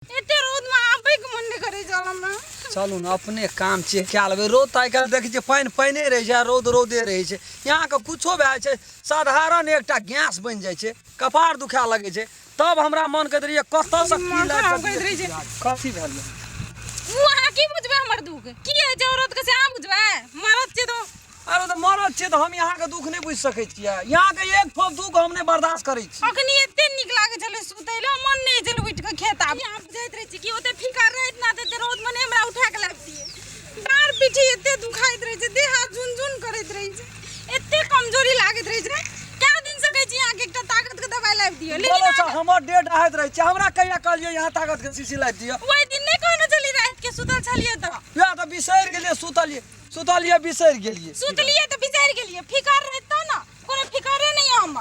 एते रोद में आबे के मन नहीं करे चलम ना। चलू ना अपने काम छे क्या लेबे रोद ताई काल देखै छे पानी रहे छे रोद रोदे रहे छे यहाँ के कुछो भए छे साधारण एकटा गैस बन जाय छे कपार दुखा लगे छे तब हमरा मन कहत रहिए कत से की लाग कथी भेल वहां की बुझबे हमर दुख की है जे औरत के से आ बुझबे मरद छे तो अरे तो मरद छे तो हम यहाँ के दुख नहीं बुझ सकै छियै यहाँ के एक ठोप दुख हम नहीं बर्दाश्त करै छी अखनी एते निक लागे छले सुतैले मन नहीं चल उठ के खेत आब यहाँ जाइत रहे छी कि ओते फिकर रहत ना ते रोद में हमरा उठा के लाग दिए डार पीठी एते दुखाइत रहे छे देह हाथ झुनझुन करैत रहे छे एते कमजोरी लागत रहे छे क्या दिन से कहै छी यहाँ के एकटा ताकत के दवाई लाब दियो बोलो छ हमर डेट आहत रहे छे हमरा कहिया कहलिए यहाँ ताकत के शीशी लाब दियो ओइ दिन नहीं कहने चली रात के सुतल छलिए त या तो बिसैर गेलिए सुतलिए बिसैर गेलिए सुतलिए त बिसैर गेलिए फिकर रहत ना कोनो फिकरे नहीं हम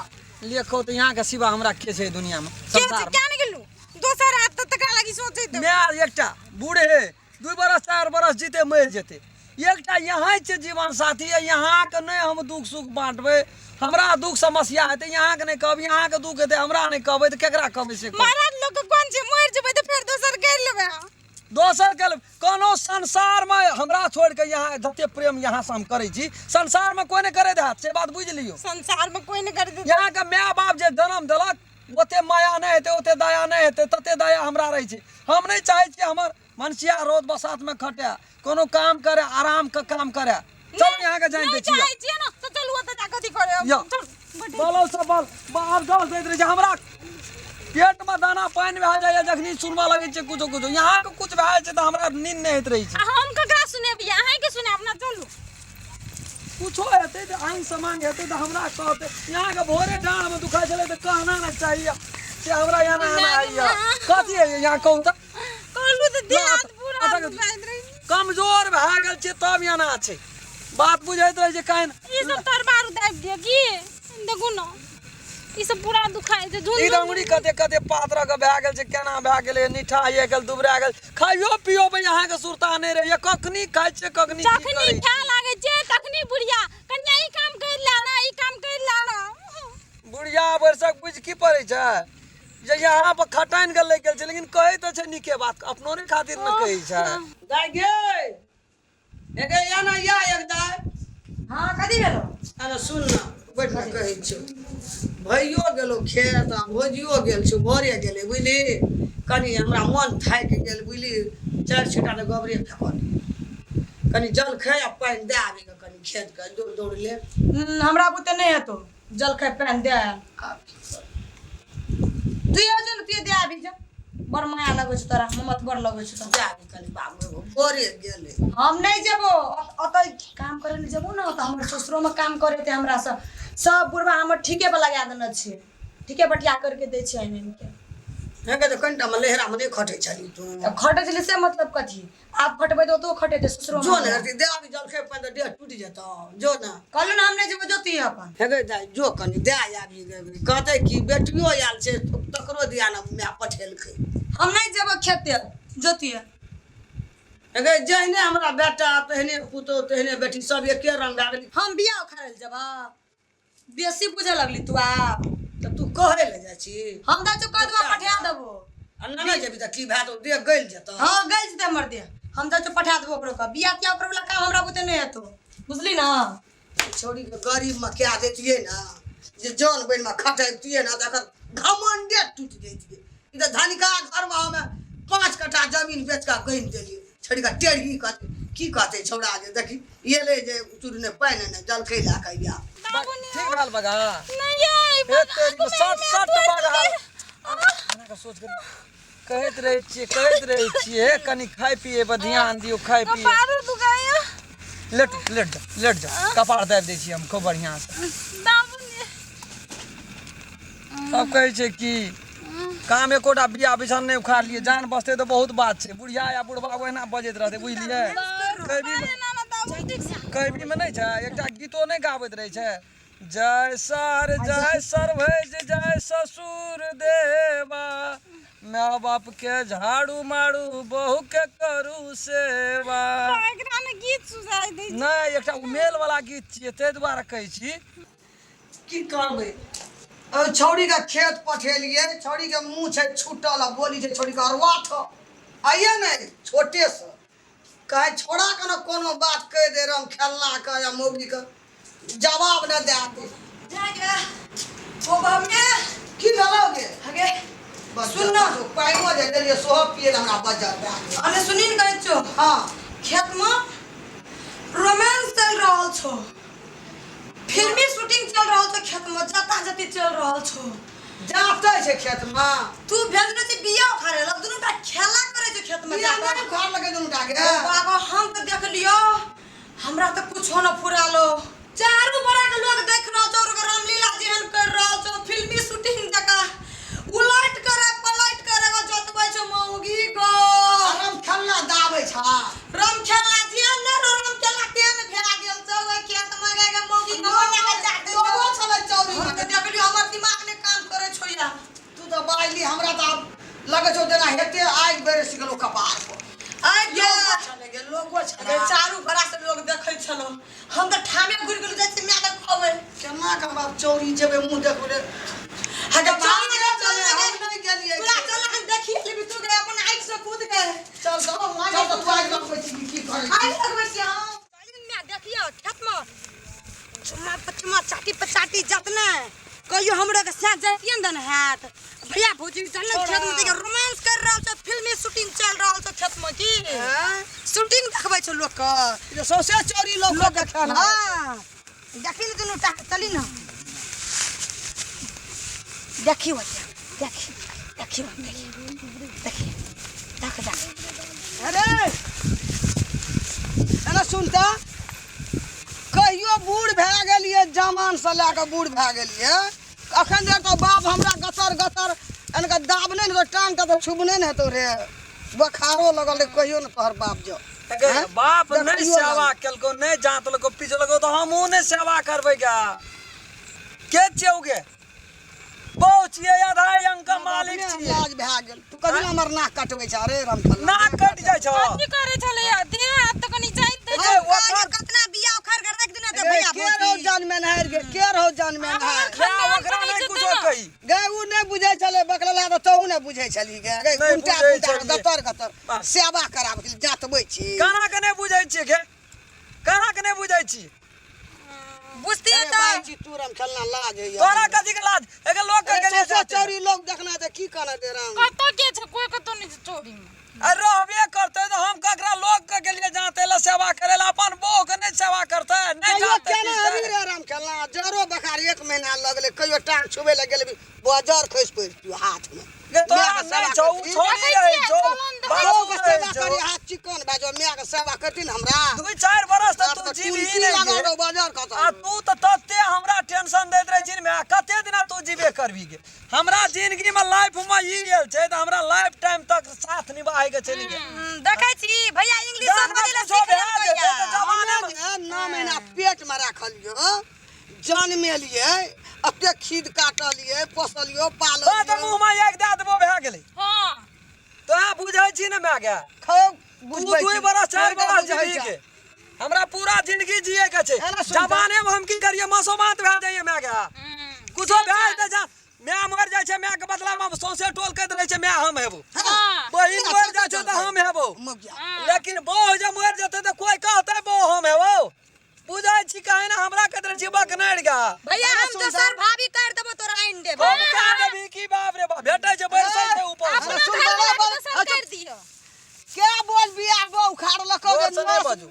लेखो तो यहाँ के सिवा हमरा के छे दुनिया में संसार क्या नहीं गेलू दोसर रात त तकरा लगी सोचे त मैं एकटा बूढ़े 2 बरस 4 बरस जीते मर जेते एकटा यहाँ छे जीवन साथी है यहाँ के नहीं हम दुख सुख बांटबे हमरा दुख समस्या है यहाँ के नहीं कहब यहाँ के दुख है हमरा नहीं कहबे तो केकरा कहबे से महाराज लोग कोन छे मर जेबे तो फिर दोसर कर लेबे दोसर के कोनो संसार में हमरा छोड़ के यहाँ जते प्रेम यहाँ से हम करे छी संसार में कोई नहीं करे देत से बात बुझ लियो संसार में कोई नहीं कर दे यहाँ के माय बाप जे जन्म देलक ओते माया नहीं हेते ओते दया नहीं हेते तते दया हमरा रहे छै हम नहीं चाहे छी हमर मनसिया रोज बसात में खटे कोनो काम करे आराम का काम करे चल यहाँ के जान दे छी चाहे छी ना तो चलू ओते जा कथि करे बोलो सब बाहर गाल देत रहे छै हमरा पेट में दाना पानी भए जाए जखनी सुनवा लगे छै कुछो यहाँ के कुछ भए छै त हमरा नींद नहीं होत रही छै हम ककरा सुनेबी अहाँ के सुने अपना चलू कुछो हेते त आइन समांग हेते त हमरा कहते यहाँ के भोरे डाँड में दुखा चले त कहना ना चाहिए से हमरा यहाँ ना आइया कथी है यहाँ कहू त कहलू त देह हाथ पूरा दुखाइत रही कमजोर भए गेल छै तब यहाँ ना छै बात बुझैत रहे छै काइन ई सब तरबार दाब दिए की देखू ना ई सब पूरा दुखाइ छै झुन ई डंगरी कते कते पात्र के भए गेल छै केना भए गेलै निठा ये गेल दुबरा गेल खाइयो पियो पे यहाँ के सुरता नहीं रहे कखनी खाइ छै कखनी की जखनी करै खा लागे छै तखनी बुढ़िया कन्या ई काम कर लाना ई काम कर लाना बुढ़िया बरसक बुझ की पड़े छै जे यहाँ पर खटाइन गेल गेल छै लेकिन कहे तो छै निके बात अपनो ने खातिर न कहै छै दाइ गे एगे या ना या एक दाइ हां कथि भेलो अरे सुन ना बैठ के कहै छै भइयो गेलो खेत आ भोजियो गेल छै भोरे गेलै बुझली कनी हमरा मन थाकि गेल बुझली 4 छीटा ले गबरे फेकल कनी जल खाय आ पानी दे आबे के कनी खेत के दौड़ दौड़ ले हमरा बुते नहीं हेतो जल खाय पानी दे तू आ जन तू दे आबी जा बड़ माया लगै छ तोरा ममत बड़ लगै छ दे आबे कनी बाबू भोरे गेलै हम नहीं जेबो अत काम करे ले जेबो ना त हमर ससुरो में काम करे थे हमरा सब बुढ़वा हमर ठीके पे लगा देने छे ठीके बटिया करके दे छे एने के हेगे तो कंटा में लेहरा में देख खटे छली तू त खटे छले से मतलब कथी आप खटबै तो खटे ते ससुरो जो ने दे आबे जल खाय पानी देह टूट जेता जो ना कहलु ना हम नहीं जेबो जोती अपन हेगे दाइ जो कनी दे आबी कहते कि बेटियो आयल छै तकरो दिया ना मैं पठेलकै हम नहीं जेबो खेते जोती अगर जहने हमरा बेटा तहने पुतो तहने बेटी सब एके रंग भए गेली हम बियाह खायल जबा बेसी बुझे लगली तू आप त तू कहे ले जा छी हम दा चुका दवा पठा देबो अन्ना ना जेबी त की भए तो दे गइल जेता हां गइल जते हमर दे हम दा चु पठा देबो ओकरो का बियाह किया ओकरो वाला काम हमरा बुते नहीं हेतो बुझली ना छोड़ी के गरीब में क्या देतिए ना जे जान बन में खटैतिए ना तकर घमंडे टूट जइतिए ई त धनिका घर में हमें 5 कट्ठा जमीन बेच के गइन देलिए छोड़ी का टेढ़ी की कहते छोड़ा जे देखी ये ले जे चूरने पानी ने जल खैला कहिया ठीक हाल बगा नहीं आई ए तेरी 60 बगा खाना का सोच कर कहत रहे छिए कनी खाय पिए पर ध्यान दियो खाय पिए कपार दुखाया लेट जा कपार दे दै छी हम खूब बढ़िया से सब कहै छै कि काम एकोटा बिया बिछन नहीं उखाड़ लिए जान बसते तो बहुत बात है बुढ़िया या बुढ़बा ओहिना बजैत रहते बुझलिए कभी में नहीं छै एकटा गीतो नहीं गाबैत रहे छै जय सर भैज जय ससुर देवा माँ बाप के झाड़ू मारू बहू के करू सेवा एकरा में गीत सुझाइ दै नहीं एकटा मेल वाला गीत छियै तै दुआरे कहै छी की करबै छौड़ी के खेत पठेलिए छौड़ी के मुँह छै छूटल आ बोली छै छौड़ी के अरवा छ आइए नहीं छोटे से कहे छोड़ा के न कोनो बात कह दे रहा खेलना का या मौगी का जवाब न दे आते जागे ओ बाबे की भलोगे हगे सुन ना पाइनो जे देलिए सोह पिए हमरा बजा दे अने सुनी न कहै छो हां खेत में रोमांस चल रहल छो फिल्मी शूटिंग चल रहल छो खेत में जता जती चल रहल छो जाते छै खेत में तू भेजने छी बिया उखाड़े लग दुनु टा खेला करे छै खेत में बिया जाकर नहीं घर लगे दुनु टाके बाबा हम तो देख लियो हमरा तो कुछ न फुरालो चारू बड़ा के लोग देख रहल छो और रामलीला जेहन कर रहल छो फिल्मी शूटिंग जका उलट करे पलट करे जोतबै छो मौगी को आराम खेलना दाबै छा राम खेला जियन न राम खेला तेन भेरा गेल छो ओइ खेत में गए मौगी को लेके जाते लोगो छले चौरी हम तो देख लियो हमर दिमाग ने काम करे छो या तू तो बाइली हमरा तो लगे छो देना हेते आइ बेरे सिगलो कपार पर आइ लोगो छले चारू बड़ा से लोग देखै छलो हम तो ठामे घुर गेल जाय मैं त खबै केना के बाप चौरी जेबे मुंह देखो रे हगे चल नहीं गेलिए पूरा चल हम देखि लेबी तू गए अपन आँख से कूद के चल तो माय तो तू आइ लगबै छी की करे आइ लगबै छी हम चलिन में देखियो खेत में चुम्मा पचमा चाटी पचाटी जतने कहियो हमरा के साथ जाइए न हाथ भैया भौजी चल खेत में देख रोमांस कर रहल छ फिल्मी शूटिंग चल रहल छ खेत में की शूटिंग देखबै छ लोग के ये सोसे चोरी लोग को देखल हां देखि न दुनु चली न देखी देखी अरे अरे सुनता कहियो बूढ़ भए गेलिए जवान से लेके बूढ़ भए गेलिए अखन देर तो बाप हमरा गतर गतर एनका दाबने न तो टांग के तो छुबने न तो रे बखारो लगल कहियो न तोहर बाप जो बाप नहीं सेवा केलको नहीं जातलको पिछलको तो हमहू नहीं सेवा करबे गा के छियौगे बहु छियै आधा अंक का मालिक छियै लाज भए गेल तू कभी हमर नाक कटबै छ रे रामखल नाक कट जाय छ की करे छले दे हाथ तक नी जाइत दे ए ओकर कितना बिया उखाड़ के रख देना दे भैया के रहो जन्म में हार गे के रहो जन्म में हार गे ओकरा नहीं कुछो कही गे उ नहीं बुझै छले बकला तो तू नहीं बुझै छली गे गे नहीं उल्टा बुझै उल्टा छलियै। गतर गतर सेवा कराबै जातबै छी काना के नहीं बुझै छियै गे काना के नहीं बुझै छी बुझती है अरे तो बाजी तू रामखलना लाज है तोरा कथी के लाज एके लोग के गेले सोचे चोरी लोग देखना दे की करे दे राम कत के छ कोई कतो नी चोरी में अरे रहबे करते तो हम ककरा लोग के गेलिए जाते ला सेवा करेला अपन बहू के नहीं सेवा करते नहीं कहियो जाते केना हमी रे रामखलना जरो बखार 1 महीना लगले कहियो टांग छुबे ल गेले बाजार खस पड़ हाथ में गे तोरा नहीं छौ छोड़ी रही जो बाबू के सेवा बाबू करी हाथ चिकन बाजो मिया के सेवा करतीन हमरा 2-4 बरस तक तू जीवी ही नहीं गे। बाजार का आ तू तो तते हमरा टेंशन देत रही जिन में कते दिन तू जीवे करबी गे हमरा जिंदगी में लाइफ में ई गेल छै त हमरा लाइफ टाइम तक साथ निभाए के चली गे देखै छी भैया इंग्लिश बजले सीख लेबै 9 महीना पेट में राखलियो जन्मे लिए अते खीद काटलिए पोसलियो ओ त पाललियो मुंह में एक दे देबो भए गेलै हां तो आ बुझै छी न मैं गे खाओ तू 2 बरस 4 बरस जीवी के हमरा पूरा जिंदगी जिए के छै अरे सुन जवाने में हम की करिए मसोमात भए जाइए मैं गे कुछो भए दे जा मैं मर जाय छै मैं के बदला में सौसे टोल कहत रहे छै मैं हम हेबो हां बहिन मर जाय छै त हम हेबो मगिया लेकिन बहु जे मर जेतै त कोई कहतै बहु हम हेबो बुझै छी काहे ना हमरा कतर जीवक नहीं गा भैया हम तो सर भाभी कर देबो तोरा आइन देबो हम का देबी की बाप रे बाप भेटै छै बैसल छै ऊपर से सुन बराबर कर दियो क्या बोल बिया बौ खाड़ लको जोर से नहीं बाजू।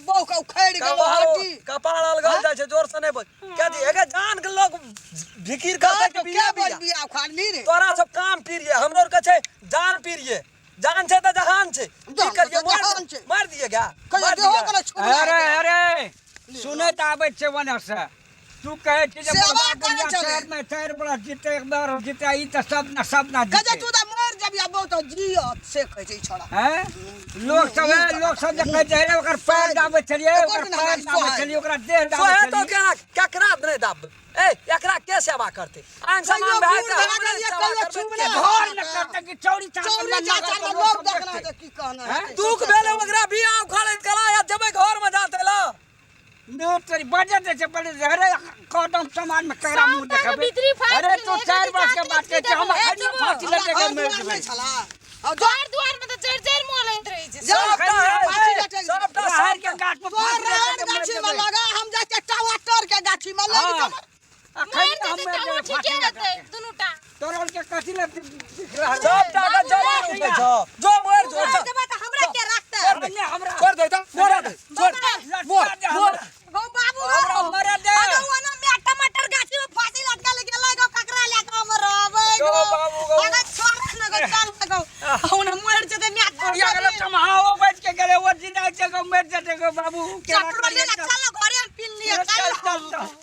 बौ का उखड़ गेल हड्डी कपाड़ अलगल जाय छै जोर से नहीं बोल क्या दी एगे जान के लोग भिकीर करते कि क्या बिया बोल बिया बिया उखाड़ ली रे तोरा सब काम पीरिए हमरो के छै जान पीरिए जान छै त जहान छै की जान करिए त जहान छै। मार दिए गा कहियो मार देहो दिए करे छोड़ अरे अरे सुनत आबै छै वने से तू कहे छी जे सेवा बाबा करे दुनिया छले। शहर में 4 बरस जीते एक बार जीते ई त सब ना कहे जीते तू त मर जबिया बौ त जियत से कहै छै छोड़ा हैं लोग सब जे कहै छै ओकर पैर दाबे छलिए तो ओकर कोन ना पैर भाई दाबे सोहे। छलिए ओकरा देह दाबे सोहे तो छलिए केकरा नहीं दाब ए एकरा के सेवा करते आन कहियो सामान भाई बूढ़ भए गेल ये कहियो छुबले घर न करते कि चौड़ी चाचा चौरी चाचा लोग देखना त की कहना है दुख भेले ओकरा बिया उखाड़े कला या जबे घर में जाते ला नो तेरी बजे दे छै पड़े अरे कदम सामान में ककरा मुंह सब तक देखबे भीतरी फाइट अरे तो नहीं छला और द्वार द्वार में तो जड़ मोलैत रही छै सबटा फांसी है लटक सबटा रहर के गाछ में तो रहर गाछी में लगा हम जाय के टमाटर के गाछी में लग हाँ। मोर अखन तो हम तो ठीके हेतै दुनुटा तोरल के कथी ले दिख रहा है सबटा का जवाब दे छ जो मोर जो मोर देबा त हमरा के रखते हमने हमरा छोड़ दे त मोरा दे छोड़ मोर मोर हो बाबू हमरा मरे दे अगवाना में टमाटर गाछी में फांसी लटका ले गेलै गो ककरा ले के हम रहबै गो बाबू गो अगर छोड़ न गो चल लगो हम मोर जते म्याट या गले चमहाओ बैठ के गले वो जिना के गो मर जते गो बाबू के चक्र ले चल घरे हम पिन लिए चल